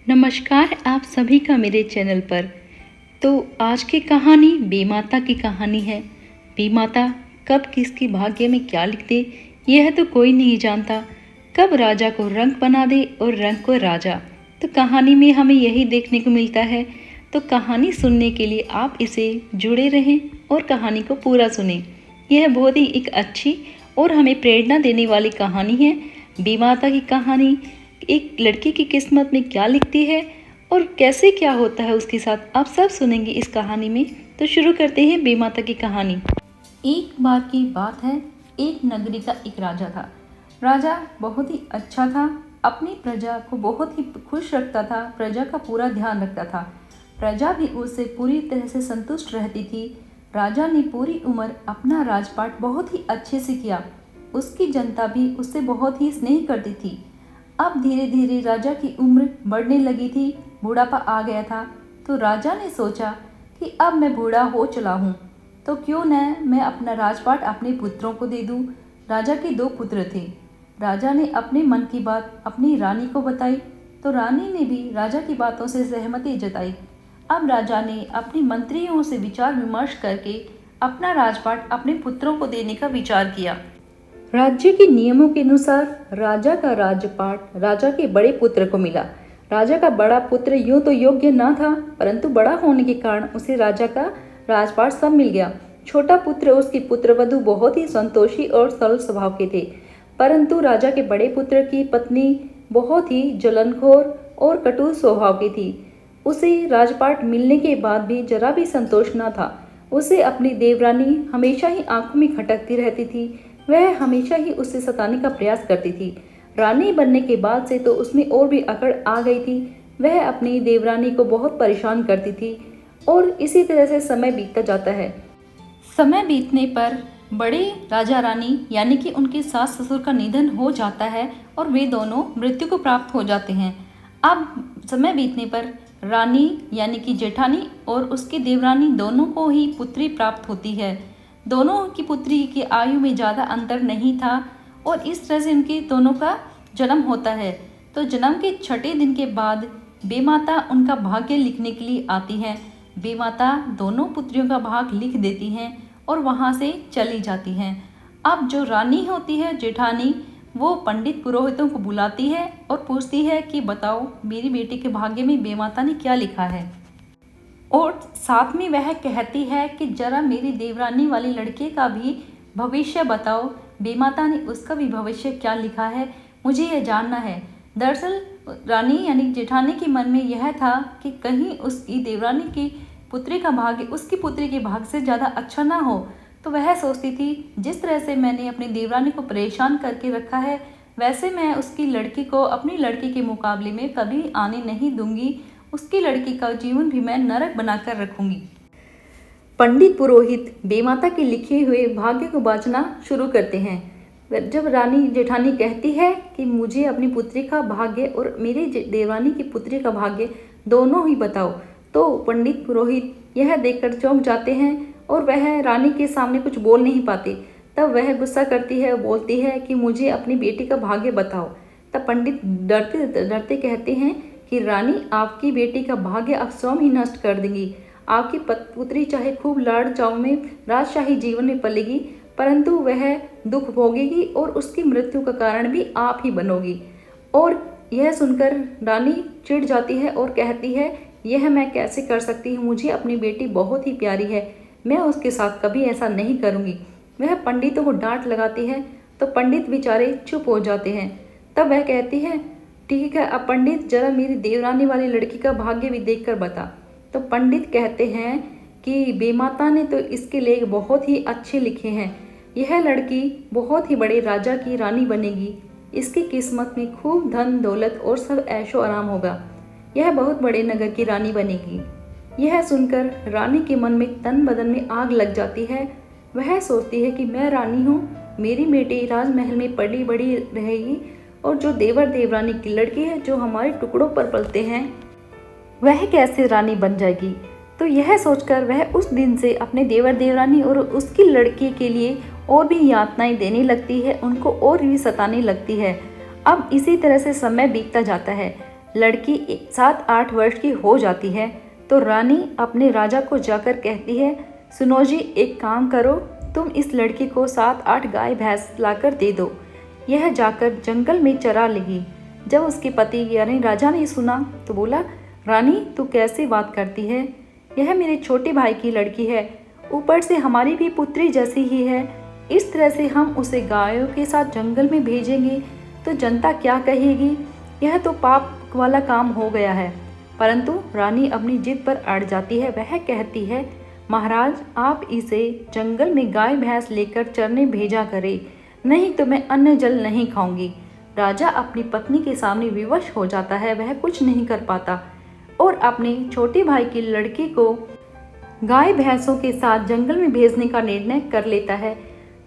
नमस्कार आप सभी का मेरे चैनल पर। तो आज की कहानी बेमाता की कहानी है। बेमाता कब किसकी भाग्य में क्या लिख दे यह तो कोई नहीं जानता। कब राजा को रंक बना दे और रंक को राजा। तो कहानी में हमें यही देखने को मिलता है। तो कहानी सुनने के लिए आप इसे जुड़े रहें और कहानी को पूरा सुनें। यह बहुत ही एक अच्छी और हमें प्रेरणा देने वाली कहानी है। बेमाता की कहानी एक लड़की की किस्मत में क्या लिखती है और कैसे क्या होता है उसके साथ, आप सब सुनेंगे इस कहानी में। तो शुरू करते हैं बेमाता की कहानी। एक बार की बात है, एक नगरी का एक राजा था। राजा बहुत ही अच्छा था, अपनी प्रजा को बहुत ही खुश रखता था, प्रजा का पूरा ध्यान रखता था। प्रजा भी उससे पूरी तरह से संतुष्ट रहती थी। राजा ने पूरी उम्र अपना राजपाट बहुत ही अच्छे से किया। उसकी जनता भी उससे बहुत ही स्नेह करती थी। अब धीरे धीरे राजा की उम्र बढ़ने लगी थी, बूढ़ापा आ गया था। तो राजा ने सोचा कि अब मैं बूढ़ा हो चला हूँ, तो क्यों न मैं अपना राजपाट अपने पुत्रों को दे दूँ। राजा के दो पुत्र थे। राजा ने अपने मन की बात अपनी रानी को बताई, तो रानी ने भी राजा की बातों से सहमति जताई। अब राजा ने अपने मंत्रियों से विचार विमर्श करके अपना राजपाट अपने पुत्रों को देने का विचार किया। राज्य के नियमों के अनुसार राजा का राजपाट राजा के बड़े पुत्र को मिला। राजा का बड़ा पुत्र यूं तो योग्य न था, परंतु बड़ा होने के कारण उसे राजा का राजपाट सब मिल गया। छोटा पुत्र उसकी पुत्रवधू बहुत ही संतोषी और सरल स्वभाव के थे, परंतु राजा के बड़े पुत्र की पत्नी बहुत ही जलनखोर और कटु स्वभाव की थी। उसे राजपाट मिलने के बाद भी जरा भी संतोष न था। उसे अपनी देवरानी हमेशा ही आंखों में खटकती रहती थी। वह हमेशा ही उसे सताने का प्रयास करती थी। रानी बनने के बाद से तो उसमें और भी अकड़ आ गई थी। वह अपनी देवरानी को बहुत परेशान करती थी और इसी तरह से समय बीतता जाता है। समय बीतने पर बड़े राजा रानी यानी कि उनके सास ससुर का निधन हो जाता है और वे दोनों मृत्यु को प्राप्त हो जाते हैं। अब समय बीतने पर रानी यानी कि जेठानी और उसकी देवरानी दोनों को ही पुत्री प्राप्त होती है। दोनों की पुत्री की आयु में ज़्यादा अंतर नहीं था और इस तरह से उनके दोनों का जन्म होता है। तो जन्म के छठे दिन के बाद बेमाता उनका भाग्य लिखने के लिए आती हैं। बेमाता दोनों पुत्रियों का भाग लिख देती हैं और वहाँ से चली जाती हैं। अब जो रानी होती है जेठानी, वो पंडित पुरोहितों को बुलाती है और पूछती है कि बताओ मेरी बेटी के भाग्य में बेमाता ने क्या लिखा है। और साथ में वह कहती है कि जरा मेरी देवरानी वाली लड़के का भी भविष्य बताओ, बेमाता ने उसका भी भविष्य क्या लिखा है, मुझे यह जानना है। दरअसल रानी यानी जेठानी के मन में यह था कि कहीं उसकी देवरानी की पुत्री का भाग्य उसकी पुत्री के भाग्य से ज़्यादा अच्छा ना हो। तो वह सोचती थी जिस तरह से मैंने अपनी देवरानी को परेशान करके रखा है, वैसे मैं उसकी लड़की को अपनी लड़की के मुकाबले में कभी आने नहीं दूंगी। उसकी लड़की का जीवन भी मैं नरक बनाकर रखूंगी। पंडित पुरोहित बेमाता के लिखे हुए भाग्य को बांचना शुरू करते हैं। जब रानी जेठानी कहती है कि मुझे अपनी पुत्री का भाग्य और मेरी देवरानी की पुत्री का भाग्य दोनों ही बताओ, तो पंडित पुरोहित यह देखकर चौंक जाते हैं और वह रानी के सामने कुछ बोल नहीं पाते। तब वह गुस्सा करती है, बोलती है कि मुझे अपनी बेटी का भाग्य बताओ। तब पंडित डरते डरते कहते हैं कि रानी आपकी बेटी का भाग्य आप स्वयं ही नष्ट कर देंगी। आपकी पुत्री चाहे खूब लाड़ चाव में राजशाही जीवन में पलेगी, परंतु वह दुख भोगेगी और उसकी मृत्यु का कारण भी आप ही बनोगी। और यह सुनकर रानी चिढ़ जाती है और कहती है यह मैं कैसे कर सकती हूँ, मुझे अपनी बेटी बहुत ही प्यारी है, मैं उसके साथ कभी ऐसा नहीं करूँगी। वह पंडितों को डांट लगाती है तो पंडित बेचारे चुप हो जाते हैं। तब वह कहती है ठीक है, अब पंडित जरा मेरी देवरानी वाली लड़की का भाग्य भी देखकर बता। तो पंडित कहते हैं कि बेमाता ने तो इसके लेख बहुत ही अच्छे लिखे हैं। यह लड़की बहुत ही बड़े राजा की रानी बनेगी। इसकी किस्मत में खूब धन दौलत और सब ऐशो आराम होगा। यह बहुत बड़े नगर की रानी बनेगी। यह सुनकर रानी के मन में तन बदन में आग लग जाती है। वह सोचती है कि मैं रानी हूँ, मेरी बेटी राजमहल में पली बड़ी रहेगी और जो देवर देवरानी की लड़की है जो हमारे टुकड़ों पर पलते हैं, वह कैसे रानी बन जाएगी। तो यह सोचकर वह उस दिन से अपने देवर देवरानी और उसकी लड़की के लिए और भी यातनाएं देने लगती है, उनको और भी सताने लगती है। अब इसी तरह से समय बीतता जाता है। लड़की 7-8 वर्ष की हो जाती है तो रानी अपने राजा को जाकर कहती है, सुनो जी, एक काम करो, तुम इस लड़की को 7-8 गाय भैंस लाकर दे दो, यह जाकर जंगल में चरा लेगी। जब उसके पति यानी राजा ने सुना तो बोला, रानी तू कैसे बात करती है, यह मेरे छोटे भाई की लड़की है, ऊपर से हमारी भी पुत्री जैसी ही है, इस तरह से हम उसे गायों के साथ जंगल में भेजेंगे तो जनता क्या कहेगी, यह तो पाप वाला काम हो गया है। परंतु रानी अपनी जिद पर अड़ जाती है। वह कहती है, महाराज आप इसे जंगल में गाय भैंस लेकर चरने भेजा करें, नहीं तो मैं अन्न जल नहीं खाऊंगी। राजा अपनी पत्नी के सामने विवश हो जाता है, वह कुछ नहीं कर पाता और अपने छोटे भाई की लड़की को गाय भैंसों के साथ जंगल में भेजने का निर्णय कर लेता है।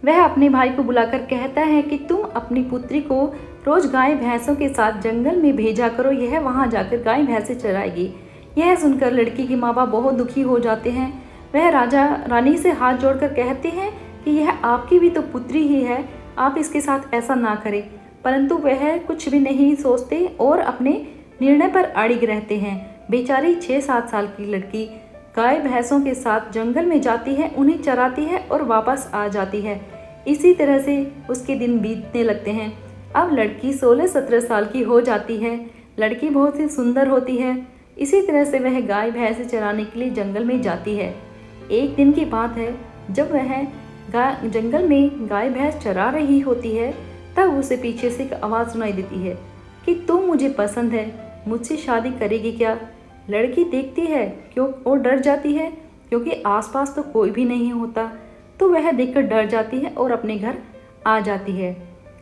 वह अपने भाई को बुलाकर कहता है कि तुम अपनी पुत्री को रोज गाय भैंसों के साथ जंगल में भेजा करो, यह वहां जाकर गाय भैंसें चराएगी। यह सुनकर लड़की के माँ बाप बहुत दुखी हो जाते हैं। वह राजा रानी से हाथ जोड़कर कहते हैं कि यह आपकी भी तो पुत्री ही है, आप इसके साथ ऐसा ना करें। परंतु वह कुछ भी नहीं सोचते और अपने निर्णय पर अड़िग रहते हैं। बेचारी 6-7 साल की लड़की गाय भैंसों के साथ जंगल में जाती है, उन्हें चराती है और वापस आ जाती है। इसी तरह से उसके दिन बीतने लगते हैं। अब लड़की 16-17 साल की हो जाती है। लड़की बहुत ही सुंदर होती है। इसी तरह से वह गाय भैंस चराने के लिए जंगल में जाती है। एक दिन की बात है, जब वह जंगल में गाय भैंस चरा रही होती है, तब उसे पीछे से एक आवाज़ सुनाई देती है कि तुम मुझे पसंद है, मुझसे शादी करेगी क्या। लड़की देखती है क्यों और डर जाती है, क्योंकि आसपास तो कोई भी नहीं होता। तो वह देखकर डर जाती है और अपने घर आ जाती है।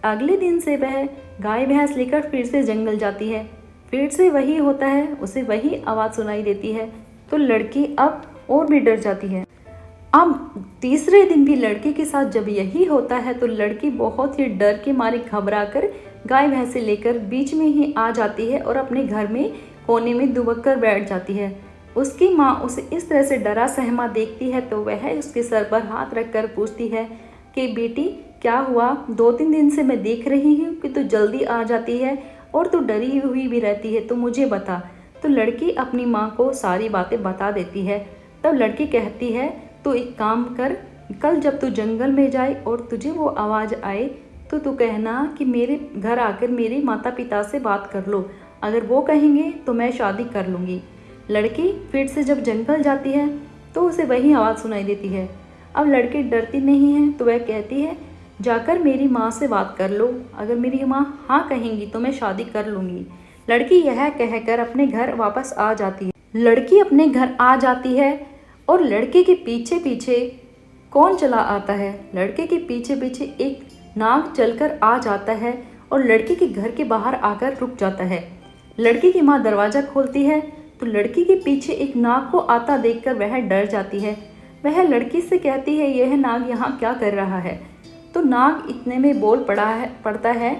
अगले दिन से वह गाय भैंस लेकर फिर से जंगल जाती है। फिर से वही होता है, उसे वही आवाज़ सुनाई देती है। तो लड़की अब और भी डर जाती है। अब तीसरे दिन भी लड़के के साथ जब यही होता है तो लड़की बहुत ही डर के मारे घबराकर गाय भैंसे लेकर बीच में ही आ जाती है और अपने घर में कोने में दुबक कर बैठ जाती है। उसकी माँ उसे इस तरह से डरा सहमा देखती है तो वह उसके सर पर हाथ रखकर पूछती है कि बेटी क्या हुआ, 2-3 दिन से मैं देख रही हूँ कि तू जल्दी आ जाती है और तू डरी हुई भी रहती है, तो मुझे बता। तो लड़की अपनी माँ को सारी बातें बता देती है। तब लड़की कहती है, तो एक काम कर, कल जब तू जंगल में जाए और तुझे वो आवाज़ आए तो तू कहना कि मेरे घर आकर मेरे माता पिता से बात कर लो, अगर वो कहेंगे तो मैं शादी कर लूँगी। लड़की फिर से जब जंगल जाती है तो उसे वही आवाज़ सुनाई देती है। अब लड़की डरती नहीं है तो वह कहती है, जाकर मेरी माँ से बात कर लो, अगर मेरी माँ हाँ कहेंगी तो मैं शादी कर लूँगी। लड़की यह कहकर अपने घर वापस आ जाती है। लड़की अपने घर आ जाती है और लड़के के पीछे पीछे कौन चला आता है। लड़के के पीछे पीछे एक नाग चलकर आ जाता है और लड़के के घर के बाहर आकर रुक जाता है। लड़की की माँ दरवाज़ा खोलती है तो लड़की के पीछे एक नाग को आता देखकर वह डर जाती है। वह लड़की से कहती है, यह नाग यहाँ क्या कर रहा है। तो नाग इतने में बोल पड़ता है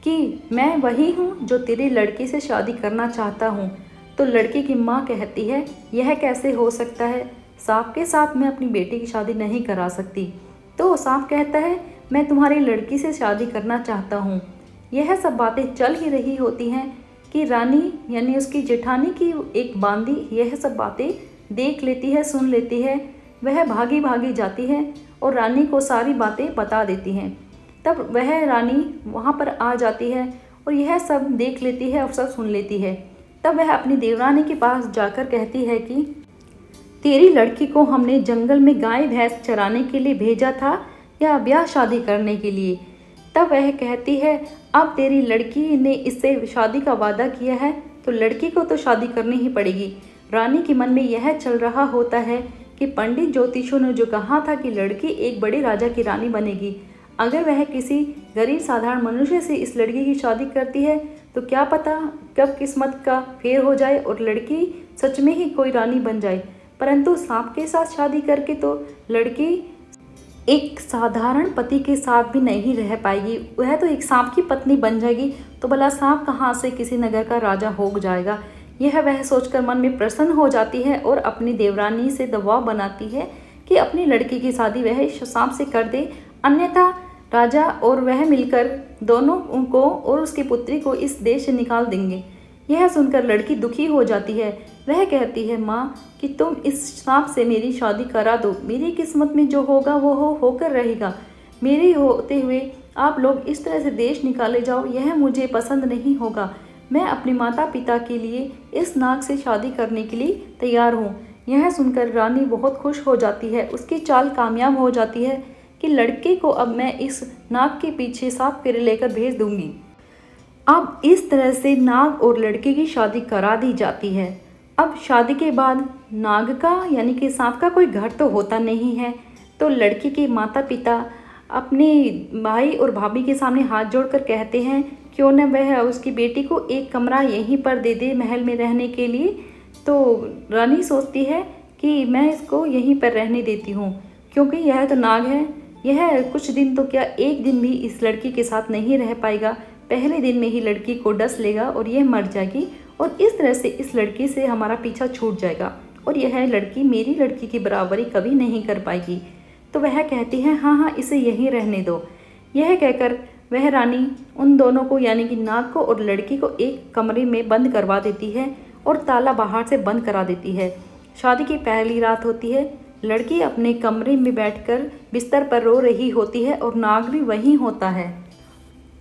कि मैं वही हूँ जो तेरी लड़की से शादी करना चाहता हूँ। तो लड़की की माँ कहती है, यह कैसे हो सकता है, सांप के साथ मैं अपनी बेटी की शादी नहीं करा सकती। तो सांप कहता है, मैं तुम्हारी लड़की से शादी करना चाहता हूँ। यह सब बातें चल ही रही होती हैं कि रानी यानी उसकी जेठानी की एक बांदी यह सब बातें देख लेती है, सुन लेती है। वह भागी भागी जाती है और रानी को सारी बातें बता देती हैं। तब वह रानी वहाँ पर आ जाती है और यह सब देख लेती है और सब सुन लेती है। तब वह अपनी देवरानी के पास जाकर कहती है कि तेरी लड़की को हमने जंगल में गाय भैंस चराने के लिए भेजा था या ब्याह शादी करने के लिए। तब वह कहती है, अब तेरी लड़की ने इससे शादी का वादा किया है तो लड़की को तो शादी करनी ही पड़ेगी। रानी के मन में यह चल रहा होता है कि पंडित ज्योतिषों ने जो कहा था कि लड़की एक बड़े राजा की रानी बनेगी, अगर वह किसी गरीब साधारण मनुष्य से इस लड़की की शादी करती है तो क्या पता कब किस्मत का फेर हो जाए और लड़की सच में ही कोई रानी बन जाए। परंतु सांप के साथ शादी करके तो लड़की एक साधारण पति के साथ भी नहीं रह पाएगी, वह तो एक सांप की पत्नी बन जाएगी। तो भला सांप कहाँ से किसी नगर का राजा हो जाएगा। यह वह सोचकर मन में प्रसन्न हो जाती है और अपनी देवरानी से दबाव बनाती है कि अपनी लड़की की शादी वह सांप से कर दे, अन्यथा राजा और वह मिलकर दोनों को और उसकी पुत्री को इस देश से निकाल देंगे। यह सुनकर लड़की दुखी हो जाती है। वह कहती है, माँ कि तुम इस सांप से मेरी शादी करा दो, मेरी किस्मत में जो होगा वो होकर रहेगा। मेरे होते हुए आप लोग इस तरह से देश निकाले जाओ, यह मुझे पसंद नहीं होगा। मैं अपने माता पिता के लिए इस नाग से शादी करने के लिए तैयार हूँ। यह सुनकर रानी बहुत खुश हो जाती है। उसकी चाल कामयाब हो जाती है कि लड़के को अब मैं इस नाग के पीछे 7 फेरे लेकर भेज दूंगी। अब इस तरह से नाग और लड़के की शादी करा दी जाती है। अब शादी के बाद नाग का यानी कि सांप का कोई घर तो होता नहीं है, तो लड़की के माता पिता अपने भाई और भाभी के सामने हाथ जोड़कर कहते हैं क्यों न वह उसकी बेटी को एक कमरा यहीं पर दे दे महल में रहने के लिए। तो रानी सोचती है कि मैं इसको यहीं पर रहने देती हूँ, क्योंकि यह तो नाग है, यह कुछ दिन तो क्या एक दिन भी इस लड़की के साथ नहीं रह पाएगा। पहले दिन में ही लड़की को डस लेगा और यह मर जाएगी, और इस तरह से इस लड़की से हमारा पीछा छूट जाएगा और यह लड़की मेरी लड़की की बराबरी कभी नहीं कर पाएगी। तो वह कहती है हाँ हाँ, इसे यहीं रहने दो। यह कहकर वह रानी उन दोनों को यानी कि नाग को और लड़की को एक कमरे में बंद करवा देती है और ताला बाहर से बंद करा देती है। शादी की पहली रात होती है। लड़की अपने कमरे में बैठकर बिस्तर पर रो रही होती है और नाग भी वहीं होता है।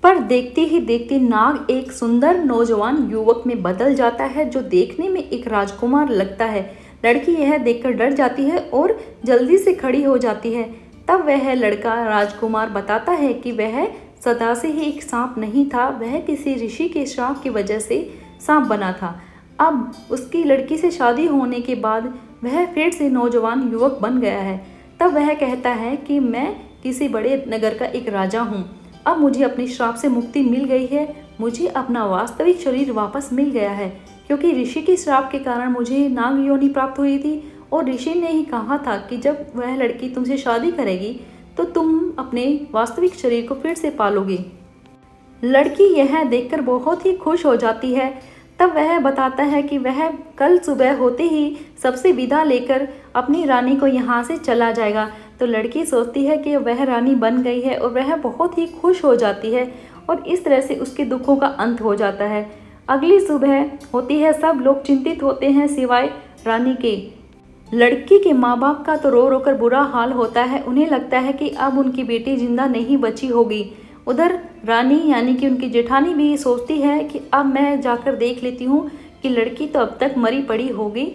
पर देखते ही देखते नाग एक सुंदर नौजवान युवक में बदल जाता है, जो देखने में एक राजकुमार लगता है। लड़की यह देखकर डर जाती है और जल्दी से खड़ी हो जाती है। तब वह लड़का राजकुमार बताता है कि वह सदा से ही एक सांप नहीं था, वह किसी ऋषि के श्राप की वजह से सांप बना था। अब उसकी लड़की से शादी होने के बाद वह फिर से नौजवान युवक बन गया है। तब वह कहता है कि मैं किसी बड़े नगर का एक राजा हूँ, अब मुझे अपने श्राप से मुक्ति मिल गई है, मुझे अपना वास्तविक शरीर वापस मिल गया है, क्योंकि ऋषि के श्राप के कारण मुझे नाग योनि प्राप्त हुई थी और ऋषि ने ही कहा था कि जब वह लड़की तुमसे शादी करेगी तो तुम अपने वास्तविक शरीर को फिर से पालोगे। लड़की यह देखकर बहुत ही खुश हो जाती है। तब वह बताता है कि वह कल सुबह होते ही सबसे विदा लेकर अपनी रानी को यहाँ से चला जाएगा। तो लड़की सोचती है कि वह रानी बन गई है और वह बहुत ही खुश हो जाती है और इस तरह से उसके दुखों का अंत हो जाता है। अगली सुबह होती है, सब लोग चिंतित होते हैं सिवाय रानी के। लड़की के माँ बाप का तो रो रो कर बुरा हाल होता है, उन्हें लगता है कि अब उनकी बेटी जिंदा नहीं बची होगी। उधर रानी यानी कि उनकी जेठानी भी सोचती है कि अब मैं जाकर देख लेती हूँ कि लड़की तो अब तक मरी पड़ी होगी।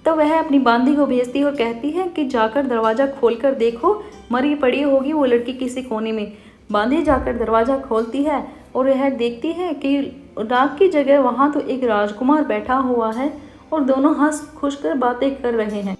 तो वह अपनी बांदी को भेजती है और कहती है कि जाकर दरवाज़ा खोलकर देखो, मरी पड़ी होगी वो लड़की किसी कोने में। बांदी जाकर दरवाज़ा खोलती है और यह देखती है कि नाग की जगह वहाँ तो एक राजकुमार बैठा हुआ है और दोनों हंस खुश कर बातें कर रहे हैं।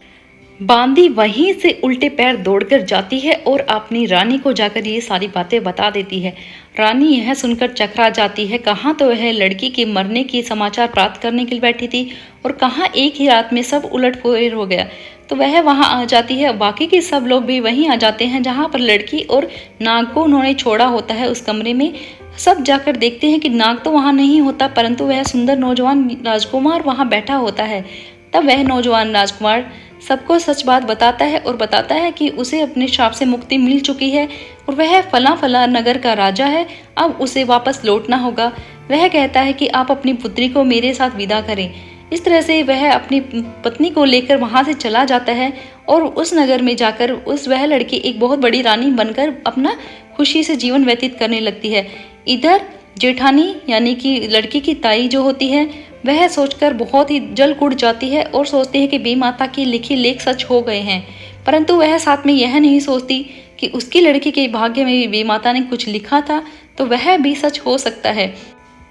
बांदी वहीं से उल्टे पैर दौड़कर जाती है और अपनी रानी को जाकर ये सारी बातें बता देती है। रानी यह सुनकर चकरा जाती है, कहाँ तो वह लड़की के मरने की समाचार प्राप्त करने के लिए बैठी थी और कहाँ एक ही रात में सब उलट-पुलट हो गया। तो वह वहाँ आ जाती है। बाकी के सब लोग भी वहीं आ जाते हैं जहाँ पर लड़की और नाग को उन्होंने छोड़ा होता है उस कमरे में। सब जाकर देखते हैं कि नाग तो वहाँ नहीं होता, परंतु वह सुंदर नौजवान राजकुमार वहाँ बैठा होता है। तब वह नौजवान राजकुमार सबको सच बात बताता है और बताता है कि उसे अपने श्राप से मुक्ति मिल चुकी है और वह फला फला नगर का राजा है, अब उसे वापस लौटना होगा। वह कहता है कि आप अपनी पुत्री को मेरे साथ विदा करें। इस तरह से वह अपनी पत्नी को लेकर वहां से चला जाता है और उस नगर में जाकर वह लड़की एक बहुत बड़ी रानी बनकर अपना खुशी से जीवन व्यतीत करने लगती है। इधर जेठानी यानी कि लड़की की ताई जो होती है वह सोचकर बहुत ही जल कुड़ जाती है और सोचती है कि बेमाता की लिखी लेख सच हो गए हैं, परंतु वह साथ में यह नहीं सोचती कि उसकी लड़की के भाग्य में भी बेमाता ने कुछ लिखा था तो वह भी सच हो सकता है।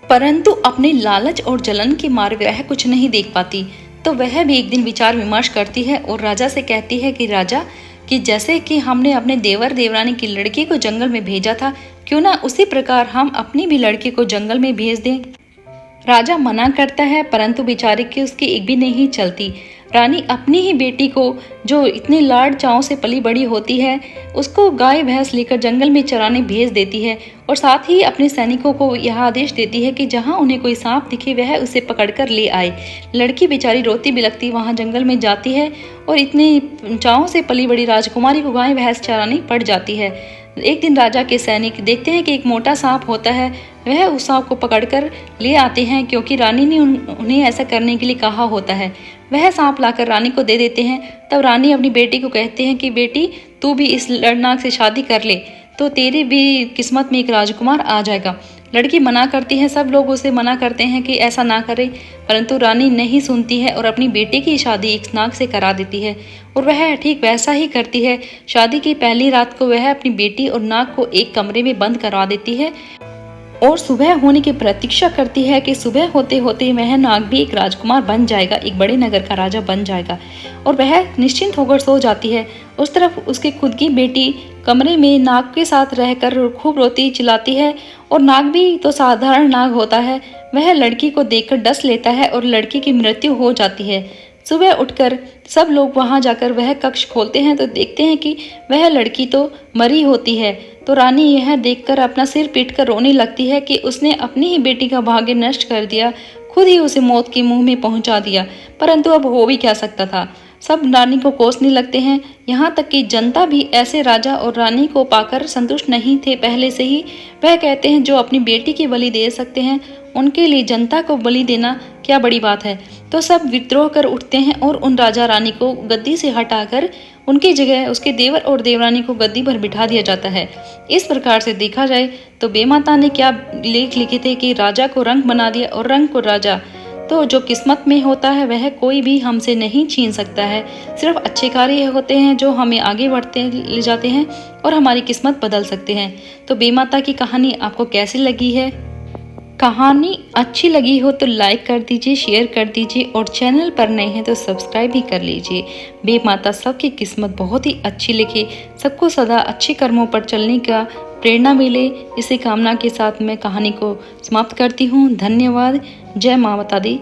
परंतु अपने लालच और जलन के मारे वह कुछ नहीं देख पाती। तो वह भी एक दिन विचार विमर्श करती है और राजा से कहती है कि राजा, कि जैसे कि हमने अपने देवर देवरानी की लड़की को जंगल में भेजा था, क्यों ना उसी प्रकार हम अपनी भी लड़की को जंगल में भेज दें। राजा मना करता है, परंतु बेचारे की उसकी एक भी नहीं चलती। रानी अपनी ही बेटी को, जो इतने लाड चाव से पली बड़ी होती है, उसको गाय भैंस लेकर जंगल में चराने भेज देती है और साथ ही अपने सैनिकों को यह आदेश देती है कि जहां उन्हें कोई सांप दिखे वह उसे पकड़कर ले आए। लड़की बेचारी रोती बिलखती वहां जंगल में जाती है और इतनी चाव से पली बड़ी राजकुमारी को गाय भैंस चरानी पड़ जाती है। एक दिन राजा के सैनिक देखते हैं कि एक मोटा सांप होता है। वह उस सांप को पकड़कर ले आते हैं क्योंकि रानी ने उन्हें ऐसा करने के लिए कहा होता है। वह सांप लाकर रानी को दे देते हैं। तब रानी अपनी बेटी को कहते हैं कि बेटी, तू भी इस लड़नाक से शादी कर ले तो तेरी भी किस्मत में एक राजकुमार आ जाएगा। लड़की मना करती है, सब लोग उसे मना करते हैं कि ऐसा ना करे, परंतु रानी नहीं सुनती है और अपनी बेटी की शादी एक नाग से करा देती है। और वह ठीक वैसा ही करती है। शादी की पहली रात को वह अपनी बेटी और नाग को एक कमरे में बंद करवा देती है और सुबह होने की प्रतीक्षा करती है कि सुबह होते होते वह नाग भी एक राजकुमार बन जाएगा, एक बड़े नगर का राजा बन जाएगा और वह निश्चिंत होकर सो जाती है। उस तरफ उसकी खुद की बेटी कमरे में नाग के साथ रहकर खूब रोती चिल्लाती है और नाग भी तो साधारण नाग होता है। वह लड़की को देखकर डस लेता है और लड़की की मृत्यु हो जाती है। सुबह उठकर सब लोग वहां जाकर वह कक्ष खोलते हैं तो देखते हैं कि वह लड़की तो मरी होती है। तो रानी यह देखकर अपना सिर पीटकर रोने लगती है कि उसने अपनी ही बेटी का भाग्य नष्ट कर दिया, खुद ही उसे मौत के मुंह में पहुंचा दिया। परंतु अब हो भी क्या सकता था। सब रानी को कोसने लगते हैं। यहाँ तक कि जनता भी ऐसे राजा और रानी को पाकर संतुष्ट नहीं थे पहले से ही। वह कहते हैं जो अपनी बेटी की बलि दे सकते हैं उनके लिए जनता को बलि देना क्या बड़ी बात है। तो सब विद्रोह कर उठते हैं और उन राजा रानी को गद्दी से हटाकर उनकी जगह उसके देवर और देवरानी को गद्दी पर बिठा दिया जाता है। इस प्रकार से देखा जाए तो बेमाता ने क्या लेख लिखे थे कि राजा को रंग बना दिया और रंग को राजा। तो जो किस्मत में होता है वह कोई भी हमसे नहीं छीन सकता है। सिर्फ अच्छे कार्य होते हैं जो हमें आगे बढ़ते ले जाते हैं और हमारी किस्मत बदल सकते हैं। तो बेमाता की कहानी आपको कैसी लगी है? कहानी अच्छी लगी हो तो लाइक कर दीजिए, शेयर कर दीजिए और चैनल पर नए हैं तो सब्सक्राइब भी कर लीजिए। बेमाता सबकी किस्मत बहुत ही अच्छी लिखे, सबको सदा अच्छे कर्मों पर चलने का प्रेरणा मिले, इसी कामना के साथ मैं कहानी को समाप्त करती हूँ। धन्यवाद। जय माता दी।